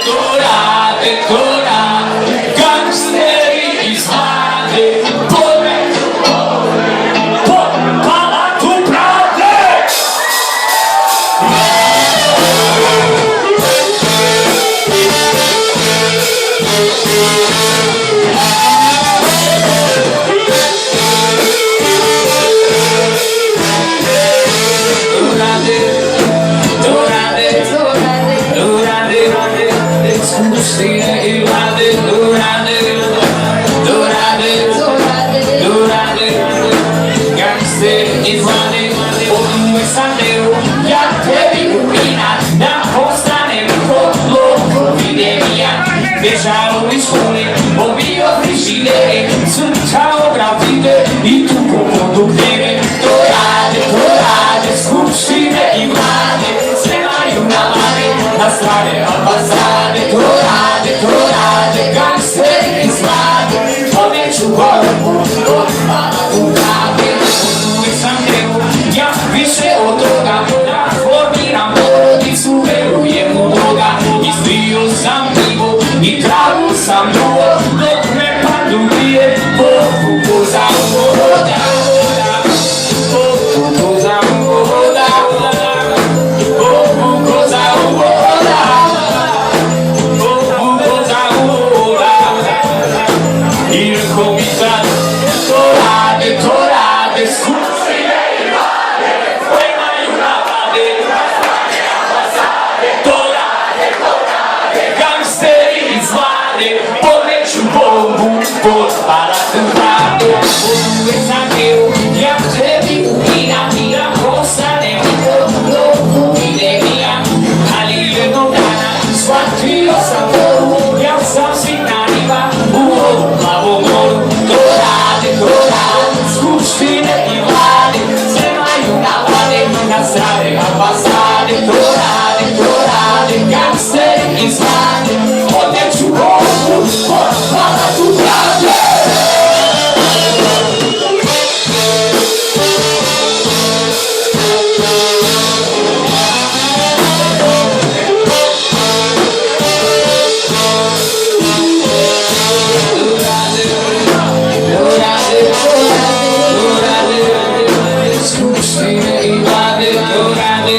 dorate, dorate, gangsteri iz Vlade, palatu pravde. Skupštine i vlade, dorade, gangster iz Vlade, oduvek sam teo, ja tebi upinat, da postanem kod epidemija, bježao iz škole, obio frižidere, crčao grafite i tuko vodu knjige, dorade, skupštine i vlade, spremaju na mane, na strane ambasade, dorade, gangsteri iz Vlade, pomeću borbu, palatu pravde, uvijek sam teo, ja više od toga, da formiram porodicu, verujem u Boga, izlio sam pivo i travu sam duo, dok me paduje, povuko za uvoda, povuko za uvoda, povuko za uvoda, povuko za uvoda, Ilko mi sad, dorade, skupštine i vlade, spremaju na vlade, dorade, gangsteri iz Vlade, pomeću bombu pod palatu pravde, uvijek sam teo, ja tebi upinam, da postanem kod epidemija, ali jednog dana shvatio sam to, ja sam signalima u ovom plavom moru, dorade, skupštine i Vlade, spremaju na Vlade, na strane ambasade, dorade, gangsteri iz Vlade, odneću bombu pod palatu pravde. Skupštine i Vlade, dorade,